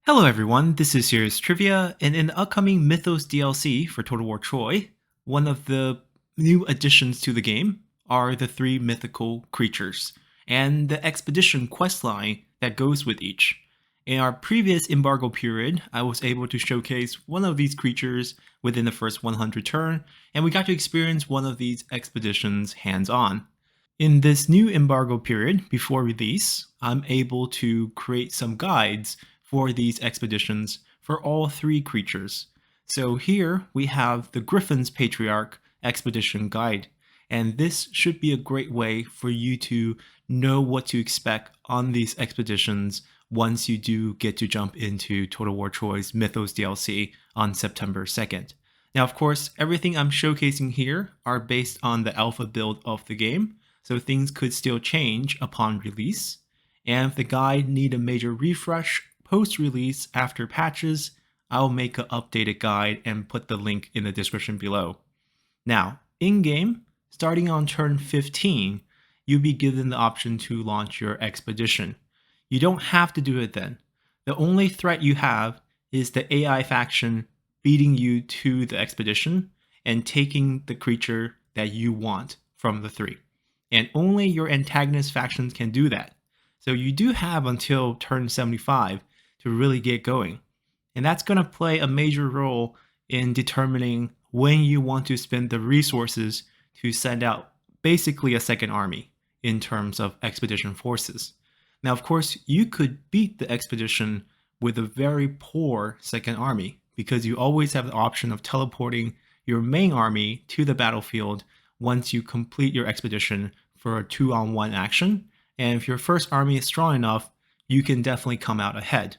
Hello everyone, this is Serious Trivia, and in the upcoming Mythos DLC for Total War Troy, one of the new additions to the game are the three mythical creatures, and the expedition questline that goes with each. In our previous embargo period, I was able to showcase one of these creatures within the first 100 turn, and we got to experience one of these expeditions hands-on. In this new embargo period before release, I'm able to create some guides for these expeditions for all three creatures. So here we have the Griffin's Patriarch Expedition Guide, and this should be a great way for you to know what to expect on these expeditions once you do get to jump into Total War Troy's Mythos DLC on September 2nd. Now, of course, everything I'm showcasing here are based on the alpha build of the game, so things could still change upon release. And if the guide need a major refresh post-release after patches, I'll make an updated guide and put the link in the description below. Now, in-game, starting on turn 15, you'll be given the option to launch your expedition. You don't have to do it then. The only threat you have is the AI faction beating you to the expedition and taking the creature that you want from the three. And only your antagonist factions can do that. So you do have until turn 75 to really get going. And that's going to play a major role in determining when you want to spend the resources to send out basically a second army in terms of expedition forces. Now, of course, you could beat the expedition with a very poor second army because you always have the option of teleporting your main army to the battlefield once you complete your expedition for a 2-on-1 action, and if your first army is strong enough, you can definitely come out ahead.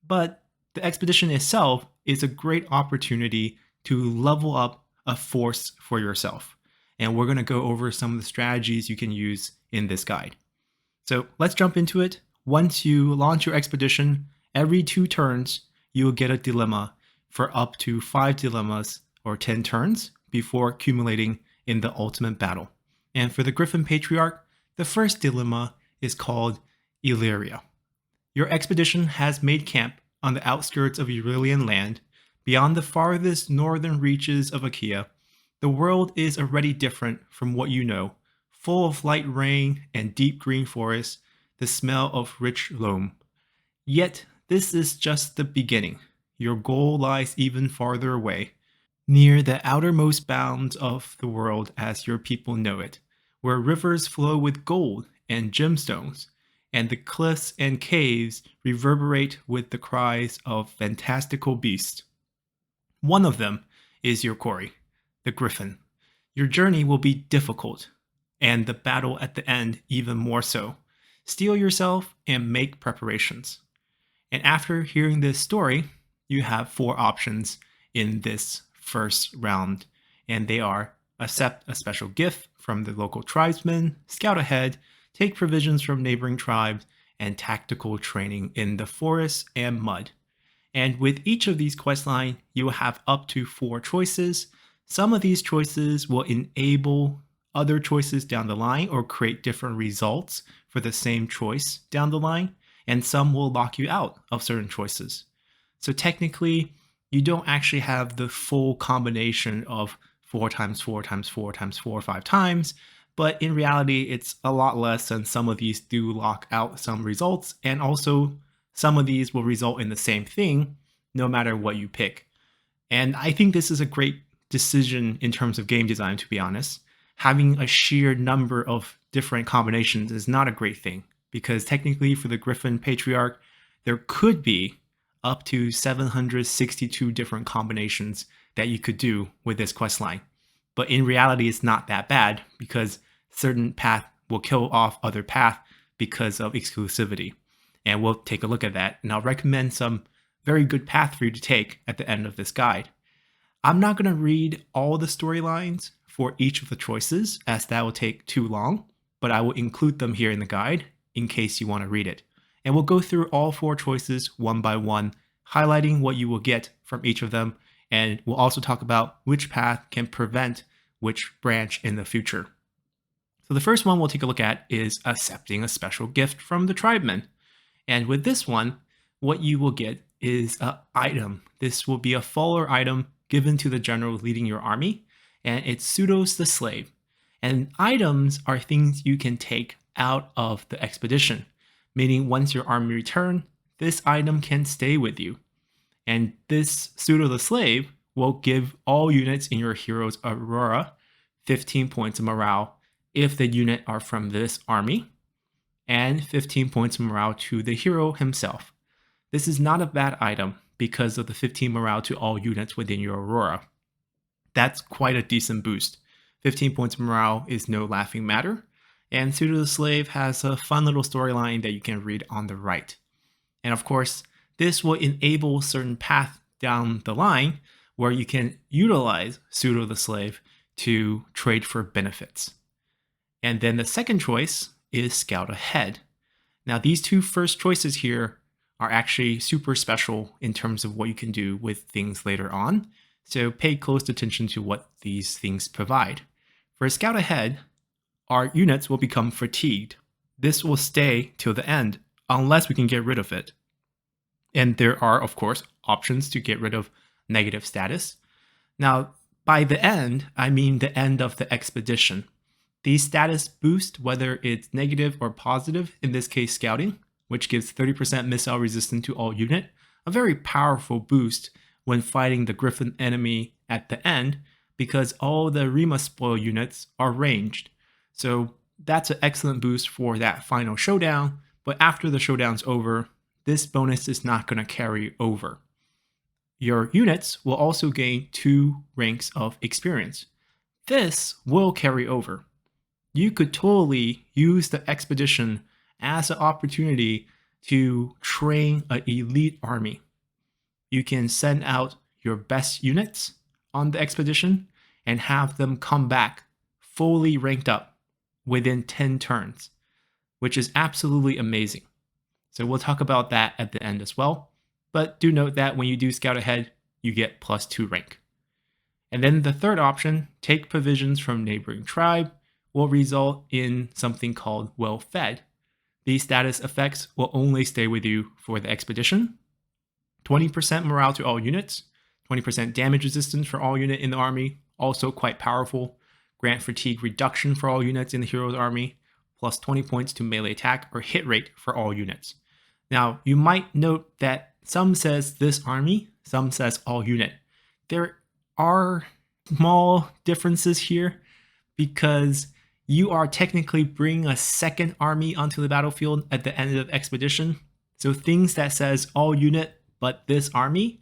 But the expedition itself is a great opportunity to level up a force for yourself, and we're going to go over some of the strategies you can use in this guide. So let's jump into it. Once you launch your expedition, every 2 turns, you will get a dilemma for up to 5 dilemmas or 10 turns before accumulating in the ultimate battle. And for the Griffin Patriarch, the first dilemma is called Illyria. Your expedition has made camp on the outskirts of Illyrian land, beyond the farthest northern reaches of Achaea. The world is already different from what you know, full of light rain and deep green forests, the smell of rich loam. Yet, this is just the beginning. Your goal lies even farther away, near the outermost bounds of the world as your people know it, where rivers flow with gold and gemstones, and the cliffs and caves reverberate with the cries of fantastical beasts. One of them is your quarry, the Griffin. Your journey will be difficult, and the battle at the end even more so. Steel yourself and make preparations. And after hearing this story, you have 4 options in this first round, and they are: accept a special gift from the local tribesmen, scout ahead, take provisions from neighboring tribes, and tactical training in the forest and mud. And with each of these questlines, you will have up to 4 choices. Some of these choices will enable other choices down the line or create different results for the same choice down the line, and some will lock you out of certain choices. So technically, you don't actually have the full combination of 4 times 4 times 4 times 4 or 5 times, but in reality, it's a lot less, and some of these do lock out some results, and also some of these will result in the same thing no matter what you pick. And I think this is a great decision in terms of game design, to be honest. Having a sheer number of different combinations is not a great thing, because technically for the Griffin Patriarch, there could be up to 762 different combinations that you could do with this questline. But in reality, it's not that bad because certain path will kill off other path because of exclusivity. And we'll take a look at that, and I'll recommend some very good path for you to take at the end of this guide. I'm not going to read all the storylines for each of the choices, as that will take too long, but I will include them here in the guide in case you want to read it. And we'll go through all 4 choices one by one, highlighting what you will get from each of them, and we'll also talk about which path can prevent which branch in the future. So the first one we'll take a look at is accepting a special gift from the tribemen. And with this one, what you will get is an item. This will be a follower item given to the general leading your army, and it's Istros the slave. And items are things you can take out of the expedition, meaning once your army return, this item can stay with you. And this Istros the slave will give all units in your hero's aurora 15 points of morale if the unit are from this army, and 15 points of morale to the hero himself. This is not a bad item because of the 15 morale to all units within your aurora. That's quite a decent boost. 15 points of morale is no laughing matter, and Istros the slave has a fun little storyline that you can read on the right. And of course, this will enable certain path down the line where you can utilize Istros the slave to trade for benefits. And then the second choice is Scout Ahead. Now these two first choices here are actually super special in terms of what you can do with things later on, so pay close attention to what these things provide. For Scout Ahead, our units will become fatigued. This will stay till the end unless we can get rid of it. And there are, of course, options to get rid of negative status. Now, by the end, I mean the end of the expedition. These status boost, whether it's negative or positive, in this case scouting, which gives 30% missile resistance to all unit, a very powerful boost when fighting the Griffin enemy at the end, because all the Arimaspoi units are ranged. So that's an excellent boost for that final showdown, but after the showdown's over, this bonus is not going to carry over. Your units will also gain 2 ranks of experience. This will carry over. You could totally use the expedition as an opportunity to train an elite army. You can send out your best units on the expedition and have them come back fully ranked up within 10 turns, which is absolutely amazing. So we'll talk about that at the end as well. But do note that when you do Scout Ahead, you get +2 rank. And then the third option, take provisions from neighboring tribe, will result in something called Well Fed. These status effects will only stay with you for the expedition. 20% morale to all units, 20% damage resistance for all unit in the army, also quite powerful. Grant fatigue reduction for all units in the hero's army, plus 20 points to melee attack or hit rate for all units. Now, you might note that some says this army, some says all unit. There are small differences here because you are technically bringing a second army onto the battlefield at the end of the expedition. So things that says all unit but this army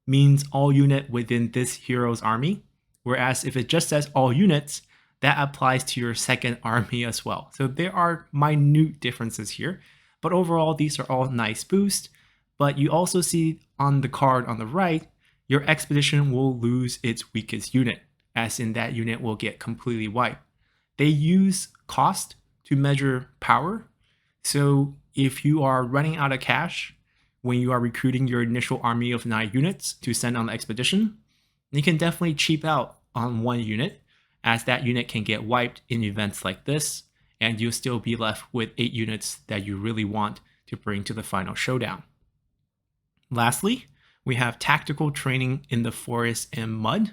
means all unit within this hero's army. Whereas if it just says all units, that applies to your second army as well. So there are minute differences here, but overall these are all nice boosts. But you also see on the card on the right, your expedition will lose its weakest unit, as in that unit will get completely wiped. They use cost to measure power. So if you are running out of cash when you are recruiting your initial army of 9 units to send on the expedition, you can definitely cheap out on 1 unit, as that unit can get wiped in events like this, and you'll still be left with 8 units that you really want to bring to the final showdown. Lastly, we have tactical training in the forest and mud.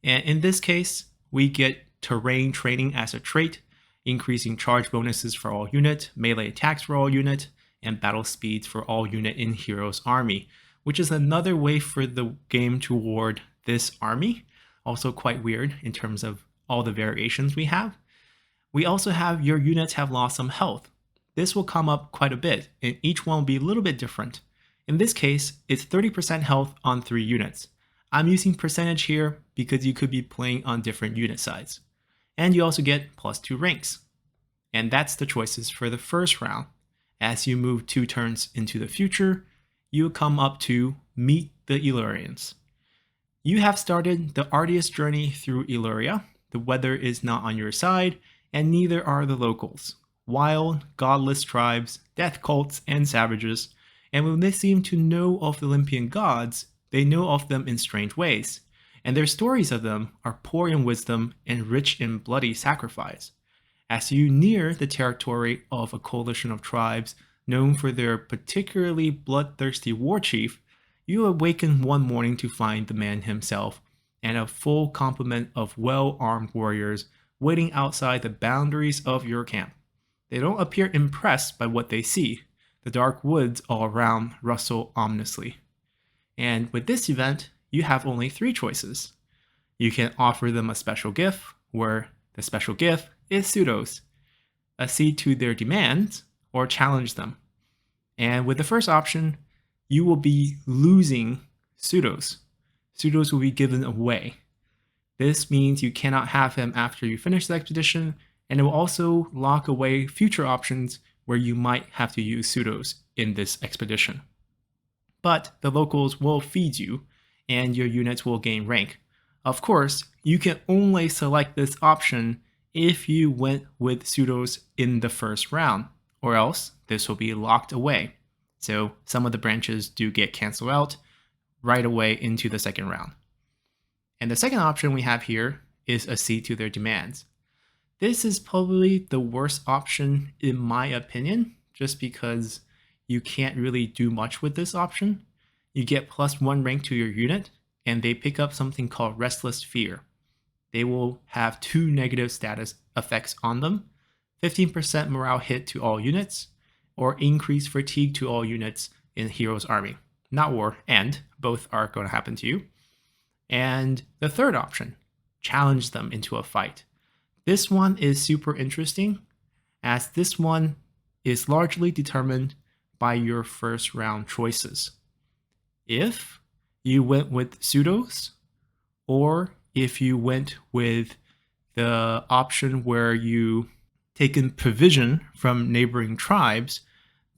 And in this case, we get terrain training as a trait, increasing charge bonuses for all unit, melee attacks for all unit, and battle speeds for all unit in hero's army, which is another way for the game to award this army. Also quite weird in terms of all the variations we have. We also have your units have lost some health. This will come up quite a bit, and each one will be a little bit different. In this case, it's 30% health on 3 units. I'm using percentage here because you could be playing on different unit size. And you also get +2 ranks. And that's the choices for the first round. As you move 2 turns into the future, you come up to Meet the Illyrians. You have started the arduous journey through Illyria. The weather is not on your side, and neither are the locals. Wild, godless tribes, death cults, and savages. And when they seem to know of the Olympian gods, they know of them in strange ways, and their stories of them are poor in wisdom and rich in bloody sacrifice. As you near the territory of a coalition of tribes known for their particularly bloodthirsty war chief, you awaken one morning to find the man himself and a full complement of well-armed warriors waiting outside the boundaries of your camp. They don't appear impressed by what they see. The dark woods all around rustle ominously. And with this event, you have only 3 choices. You can offer them a special gift, where the special gift is pseudos, accede to their demands, or challenge them. And with the first option, you will be losing pseudos. Pseudos will be given away. This means you cannot have him after you finish the expedition, and it will also lock away future options where you might have to use pseudos in this expedition. But the locals will feed you, and your units will gain rank. Of course, you can only select this option if you went with pseudos in the first round, or else this will be locked away. So some of the branches do get canceled out right away into the second round. And the second option we have here is accede to their demands. This is probably the worst option in my opinion, just because you can't really do much with this option. You get +1 rank to your unit, and they pick up something called Restless Fear. They will have 2 negative status effects on them, 15% morale hit to all units, or increased fatigue to all units in Hero's Army. Not war, and both are going to happen to you. And the third option, challenge them into a fight. This one is super interesting, as this one is largely determined by your first round choices. If you went with pseudos, or if you went with the option where you taken provision from neighboring tribes,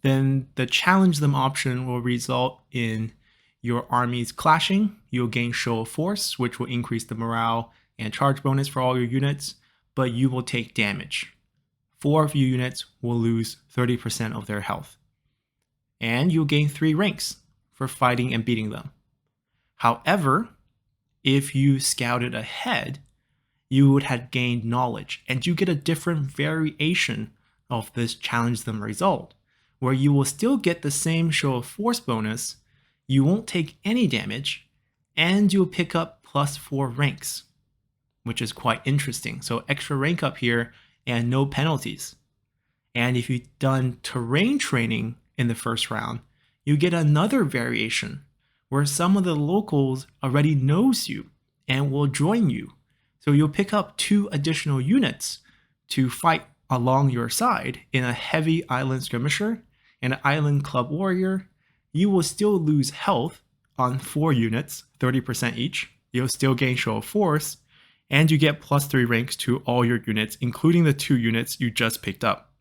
then the challenge them option will result in your armies clashing. You'll gain show of force, which will increase the morale and charge bonus for all your units, but you will take damage. 4 of your units will lose 30% of their health. And you'll gain 3 ranks for fighting and beating them. However, if you scouted ahead, you would have gained knowledge, and you get a different variation of this challenge them result, where you will still get the same show of force bonus, you won't take any damage, and you'll pick up +4 ranks, which is quite interesting. So extra rank up here and no penalties. And if you've done terrain training in the first round, you get another variation where some of the locals already knows you and will join you. So you'll pick up 2 additional units to fight along your side in a heavy island skirmisher and an island club warrior. You will still lose health on 4 units, 30% each. You'll still gain show of force, and you get +3 ranks to all your units, including the 2 units you just picked up.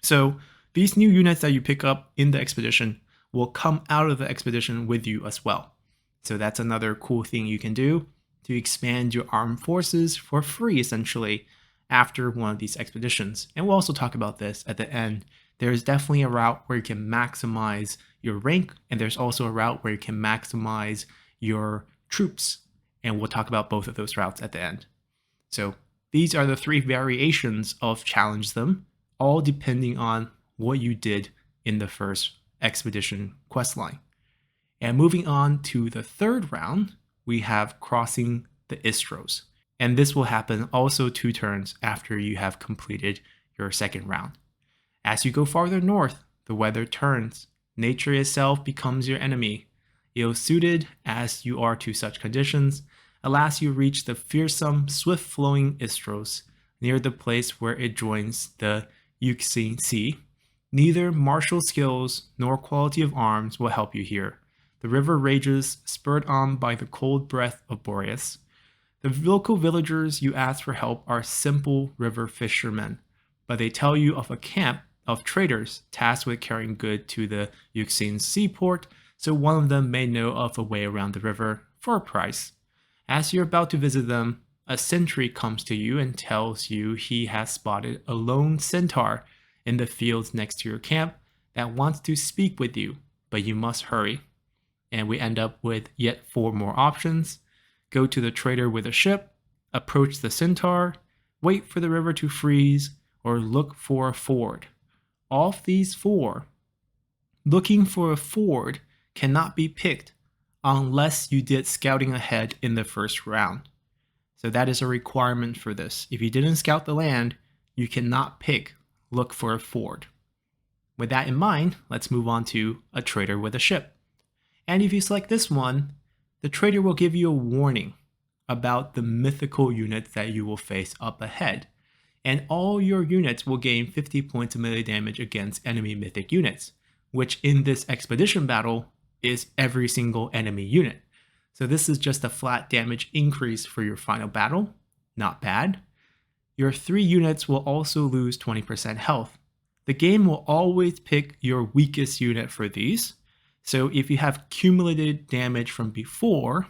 So these new units that you pick up in the expedition will come out of the expedition with you as well. So that's another cool thing you can do to expand your armed forces for free, essentially, after one of these expeditions. And we'll also talk about this at the end. There's definitely a route where you can maximize your rank, and there's also a route where you can maximize your troops. And we'll talk about both of those routes at the end. So these are the 3 variations of challenge them, all depending on what you did in the first expedition questline. And moving on to the third round, we have crossing the Istros. And this will happen also 2 turns after you have completed your second round. As you go farther north, the weather turns. Nature itself becomes your enemy. Ill-suited as you are to such conditions, alas you reach the fearsome, swift-flowing Istros, near the place where it joins the Euxine Sea. Neither martial skills nor quality of arms will help you here. The river rages, spurred on by the cold breath of Boreas. The local villagers you ask for help are simple river fishermen, but they tell you of a camp of traders tasked with carrying goods to the Euxine seaport, so one of them may know of a way around the river for a price. As you're about to visit them, a sentry comes to you and tells you he has spotted a lone centaur in the fields next to your camp that wants to speak with you, but you must hurry. And we end up with yet 4 more options. Go to the trader with a ship, approach the centaur, wait for the river to freeze, or look for a ford. Of these 4, looking for a ford cannot be picked unless you did scouting ahead in the first round. So that is a requirement for this. If you didn't scout the land, you cannot look for a ford. With that in mind, let's move on to a trader with a ship. And if you select this one, the trader will give you a warning about the mythical units that you will face up ahead. And all your units will gain 50 points of melee damage against enemy mythic units, which in this expedition battle is every single enemy unit. So this is just a flat damage increase for your final battle. Not bad. Your 3 units will also lose 20% health. The game will always pick your weakest unit for these. So if you have cumulated damage from before,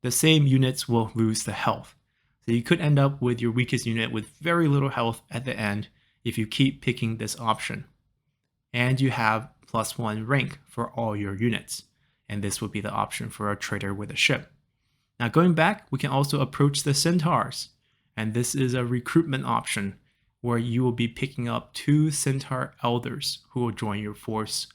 the same units will lose the health. So you could end up with your weakest unit with very little health at the end if you keep picking this option. And you have +1 rank for all your units. And this would be the option for a trader with a ship. Now going back, we can also approach the centaurs. And this is a recruitment option where you will be picking up 2 centaur elders who will join your force.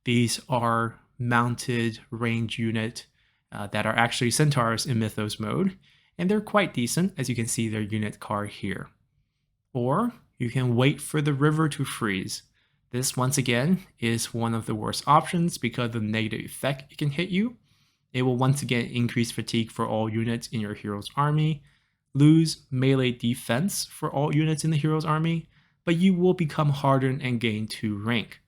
These are mounted range unit that are actually centaurs in Mythos mode, and they're quite decent, as you can see their unit card here. Or you can wait for the river to freeze. This, once again, is one of the worst options because of the negative effect it can hit you. It will once again increase fatigue for all units in your hero's army, lose melee defense for all units in the hero's army, but you will become hardened and gain 2 rank.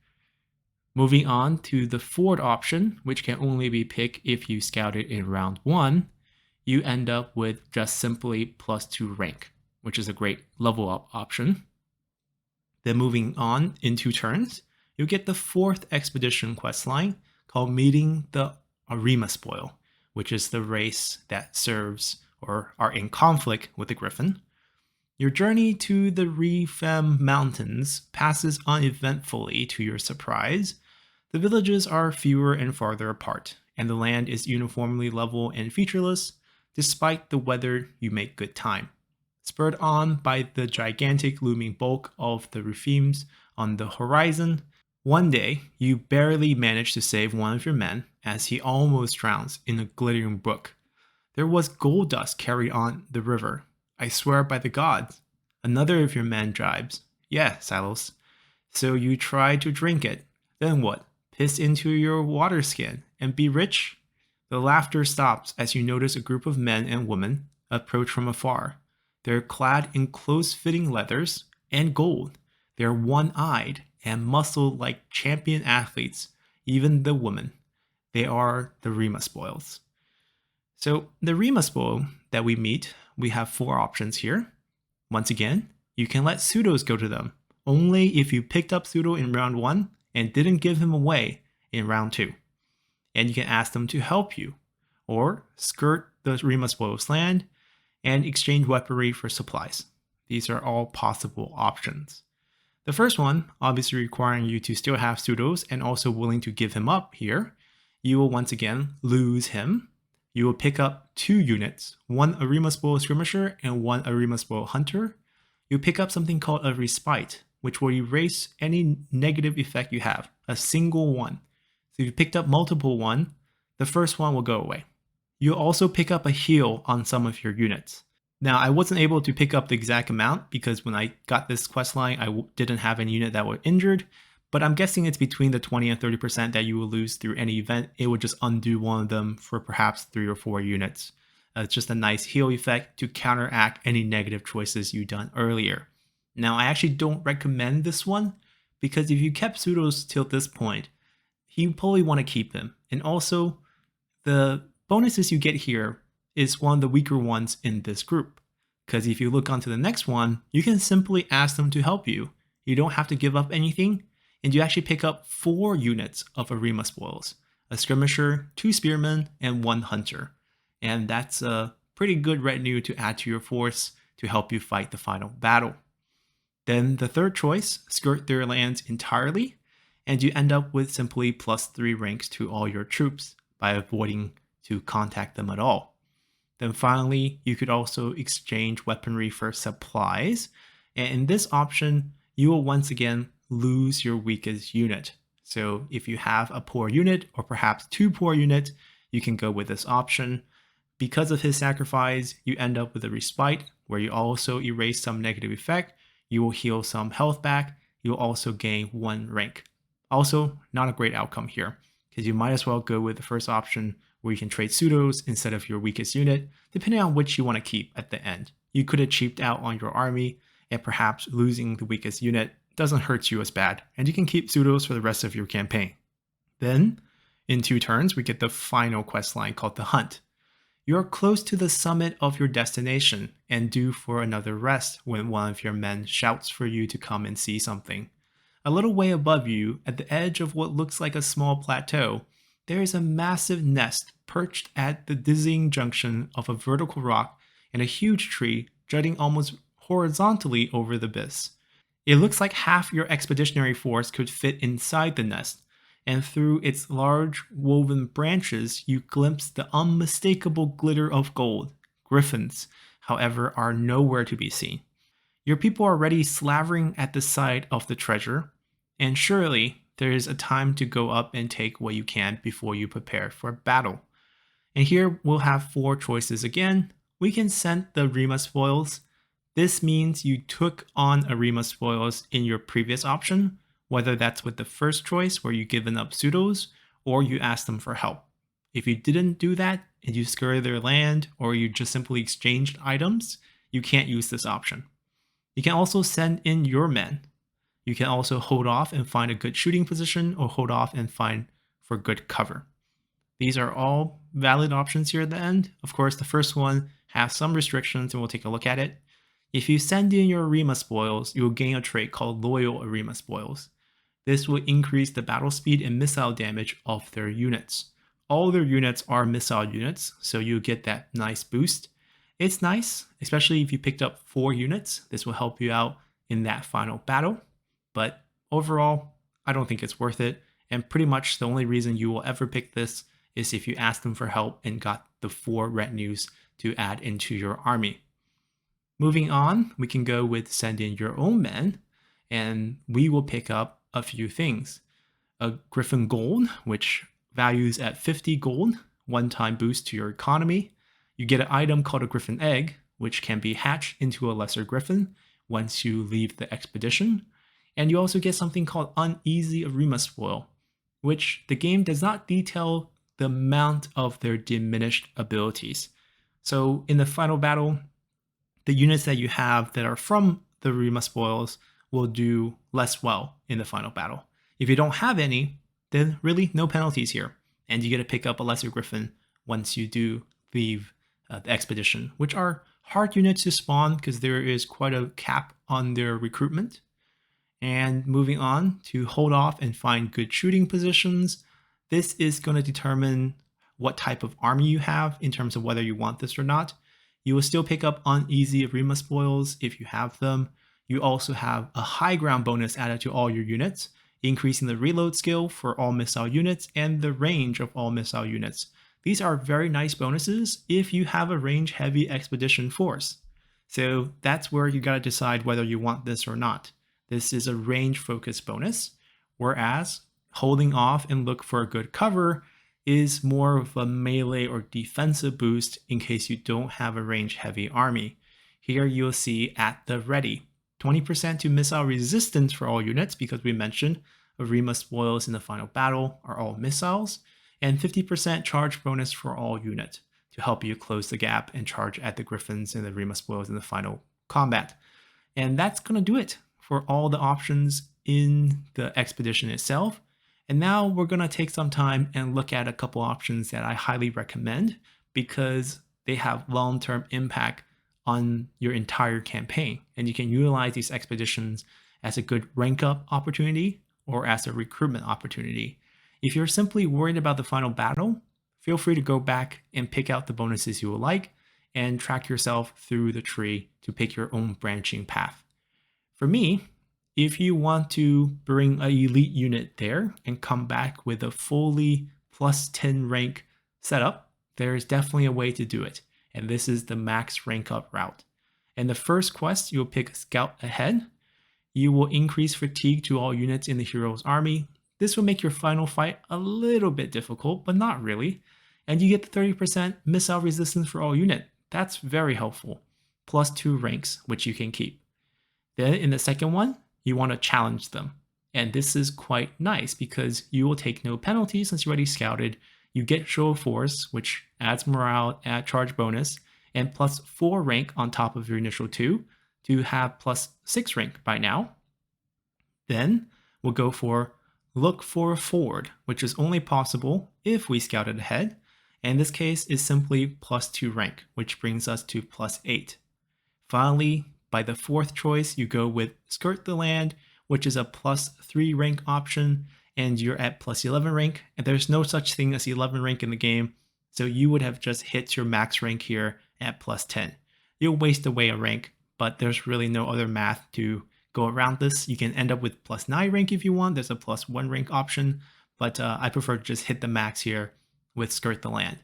Moving on to the ford option, which can only be picked if you scout it in round 1, you end up with just simply +2 rank, which is a great level up option. Then moving on in 2 turns, you'll get the 4th expedition questline called Meeting the Arimaspoi, which is the race that serves or are in conflict with the Griffin. Your journey to the Refem Mountains passes uneventfully to your surprise. The villages are fewer and farther apart, and the land is uniformly level and featureless. Despite the weather, you make good time. Spurred on by the gigantic looming bulk of the Refems on the horizon, one day you barely manage to save one of your men as he almost drowns in a glittering brook. There was gold dust carried on the river. I swear by the gods. Another of your men jibes. Yeah, Salos. So you try to drink it. Then what? Piss into your water skin and be rich? The laughter stops as you notice a group of men and women approach from afar. They're clad in close-fitting leathers and gold. They're one-eyed and muscled like champion athletes, even the women. They are the Arimaspois. So the Arimaspoi that we meet, we have 4 options here. Once again, you can let pseudos go to them, only if you picked up pseudo in round 1 and didn't give him away in round 2. And you can ask them to help you, or skirt the Arimaspoi's land and exchange weaponry for supplies. These are all possible options. The first one, obviously requiring you to still have pseudos and also willing to give him up here, you will once again lose him. You will pick up 2 units, one Arimaspoi skirmisher and one Arimaspoi hunter. You pick up something called a respite, which will erase any negative effect you have, a single one. So if you picked up multiple one, the first one will go away. You'll also pick up a heal on some of your units. Now, I wasn't able to pick up the exact amount because when I got this questline, I didn't have any unit that were injured, but I'm guessing it's between the 20 and 30% that you will lose through any event. It would just undo one of them for perhaps 3 or 4 units. It's just a nice heal effect to counteract any negative choices you've done earlier. Now, I actually don't recommend this one because if you kept pseudos till this point, you probably want to keep them. And also, the bonuses you get here is one of the weaker ones in this group. Because if you look onto the next one, you can simply ask them to help you. You don't have to give up anything, and you actually pick up 4 units of Arimaspois, a skirmisher, 2 spearmen, and 1 hunter. And that's a pretty good retinue to add to your force to help you fight the final battle. Then the third choice, skirt their lands entirely, and you end up with simply +3 ranks to all your troops by avoiding to contact them at all. Then finally, you could also exchange weaponry for supplies, and in this option, you will once again lose your weakest unit. So if you have a poor unit, or perhaps 2 poor units, you can go with this option. Because of his sacrifice, you end up with a respite, where you also erase some negative effect, you will heal some health back, you will also gain 1 rank. Also, not a great outcome here, because you might as well go with the first option, where you can trade pseudos instead of your weakest unit, depending on which you want to keep at the end. You could have cheaped out on your army, and perhaps losing the weakest unit doesn't hurt you as bad, and you can keep pseudos for the rest of your campaign. Then, in 2 turns, we get the final quest line called the Hunt. You're close to the summit of your destination and due for another rest when one of your men shouts for you to come and see something. A little way above you, at the edge of what looks like a small plateau, there is a massive nest perched at the dizzying junction of a vertical rock and a huge tree jutting almost horizontally over the abyss. It looks like half your expeditionary force could fit inside the nest, and through its large woven branches you glimpse the unmistakable glitter of gold. Griffins, however, are nowhere to be seen. Your people are already slavering at the sight of the treasure, and surely there is a time to go up and take what you can before you prepare for battle. And here we'll have 4 choices again. We can send the Arimaspois. This means you took on Arimaspois in your previous option, whether that's with the first choice where you've given up pseudos, or you ask them for help. If you didn't do that and you scurry their land, or you just simply exchanged items, you can't use this option. You can also send in your men. You can also hold off and find a good shooting position, or hold off and find for good cover. These are all valid options here at the end. Of course, the first one has some restrictions, and we'll take a look at it. If you send in your Arimaspois, you will gain a trait called Loyal Arimaspois. This will increase the battle speed and missile damage of their units. All their units are missile units, so you get that nice boost. It's nice, especially if you picked up 4 units. This will help you out in that final battle. But overall, I don't think it's worth it. And pretty much the only reason you will ever pick this is if you ask them for help and got the 4 retinues to add into your army. Moving on, we can go with send in your own men, and we will pick up a few things. A Griffin Gold, which values at 50 gold, 1-time boost to your economy. You get an item called a Griffin Egg, which can be hatched into a lesser Griffin once you leave the expedition. And you also get something called Uneasy Arimaspoi, which the game does not detail the amount of their diminished abilities. So in the final battle, the units that you have that are from the Arimaspois will do less well in the final battle. If you don't have any, then really no penalties here, and you get to pick up a lesser Griffin once you do leave the expedition, which are hard units to spawn because there is quite a cap on their recruitment. And moving on to hold off and find good shooting positions. This is going to determine what type of army you have in terms of whether you want this or not. You will still pick up Uneasy Arimaspois if you have them. You also have a high ground bonus added to all your units, increasing the reload skill for all missile units and the range of all missile units. These are very nice bonuses if you have a range heavy expedition force. So that's where you got to decide whether you want this or not. This is a range focused bonus, whereas holding off and look for a good cover is more of a melee or defensive boost in case you don't have a range heavy army. Here you'll see at the ready, 20% to missile resistance for all units, because we mentioned Arimaspois in the final battle are all missiles, and 50% charge bonus for all units to help you close the gap and charge at the Griffins and the Arimaspois in the final combat. And that's going to do it for all the options in the expedition itself. And now we're going to take some time and look at a couple options that I highly recommend because they have long-term impact on your entire campaign. And you can utilize these expeditions as a good rank up opportunity or as a recruitment opportunity. If you're simply worried about the final battle, feel free to go back and pick out the bonuses you will like and track yourself through the tree to pick your own branching path. For me, if you want to bring an elite unit there and come back with a fully plus 10 rank setup, there is definitely a way to do it. And this is the max rank up route. In the first quest, you'll pick Scout Ahead. You will increase fatigue to all units in the hero's army. This will make your final fight a little bit difficult, but not really. and you get the 30% missile resistance for all unit. That's very helpful. Plus 2 ranks, which you can keep. Then in the second one, you want to challenge them. And this is quite nice because you will take no penalty since you already scouted. You get show of force, which adds morale, add charge bonus, and plus 4 rank on top of your initial 2 to have plus 6 rank by now. Then we'll go for look for a ford, which is only possible if we scouted ahead. And in this case is simply plus 2 rank, which brings us to plus 8. Finally, by the fourth choice, you go with skirt the land, which is a plus 3 rank option, and you're at plus 11 rank, and there's no such thing as 11 rank in the game, so you would have just hit your max rank here at plus 10. You'll waste away a rank, but there's really no other math to go around this. You can end up with plus 9 rank if you want. There's a plus 1 rank option, but I prefer to just hit the max here with skirt the land.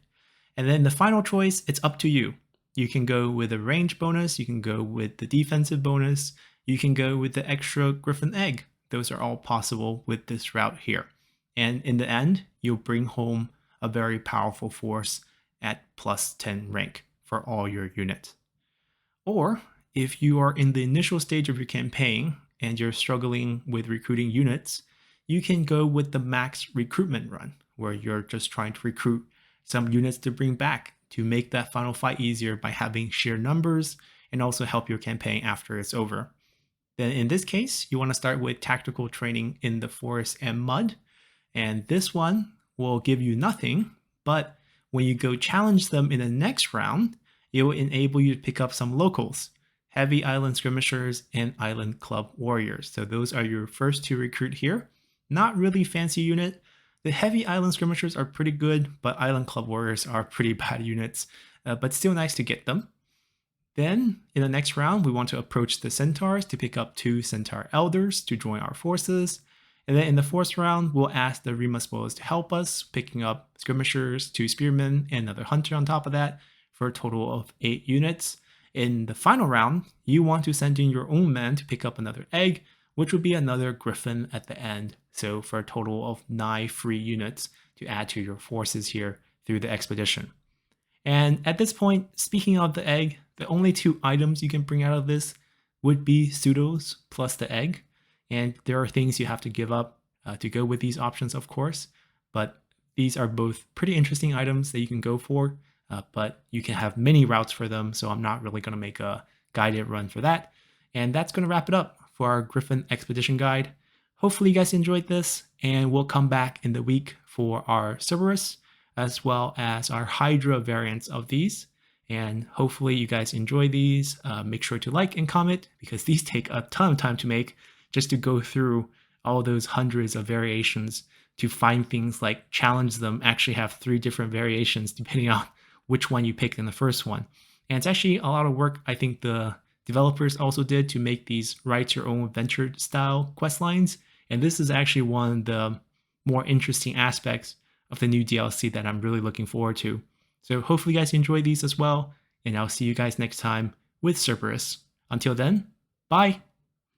And then the final choice, it's up to you. You can go with a range bonus, you can go with the defensive bonus, you can go with the extra Griffin egg. Those are all possible with this route here. And in the end, you'll bring home a very powerful force at plus 10 rank for all your units. Or if you are in the initial stage of your campaign and you're struggling with recruiting units, you can go with the max recruitment run, where you're just trying to recruit some units to bring back to make that final fight easier by having sheer numbers and also help your campaign after it's over. Then in this case, you want to start with tactical training in the forest and mud. And this one will give you nothing, but when you go challenge them in the next round, it will enable you to pick up some locals, heavy island skirmishers and island club warriors. So those are your first to recruit here. Not really fancy unit. The heavy island skirmishers are pretty good, but island club warriors are pretty bad units, but still nice to get them. Then in the next round, we want to approach the centaurs to pick up 2 centaur elders to join our forces. And then in the fourth round, we'll ask the Arimaspoi to help us, picking up skirmishers, 2 spearmen, and another hunter on top of that for a total of 8 units. In the final round, you want to send in your own men to pick up another egg, which would be another griffin at the end. So for a total of 9 free units to add to your forces here through the expedition. And at this point, speaking of the egg, the only 2 items you can bring out of this would be pseudos plus the egg. And there are things you have to give up to go with these options, of course. But these are both pretty interesting items that you can go for, but you can have many routes for them. So I'm not really going to make a guided run for that. And that's going to wrap it up for our Griffin Expedition Guide. Hopefully you guys enjoyed this, and we'll come back in the week for our Cerberus, as well as our Hydra variants of these. And hopefully you guys enjoy these. Make sure to like and comment, because these take a ton of time to make, just to go through all those hundreds of variations to find things like challenge them actually have 3 different variations depending on which one you picked in the first one. And it's actually a lot of work I think the developers also did to make these write your own adventure style quest lines. And this is actually one of the more interesting aspects of the new DLC that I'm really looking forward to. So hopefully you guys enjoy these as well, and I'll see you guys next time with Cerberus. Until then, bye!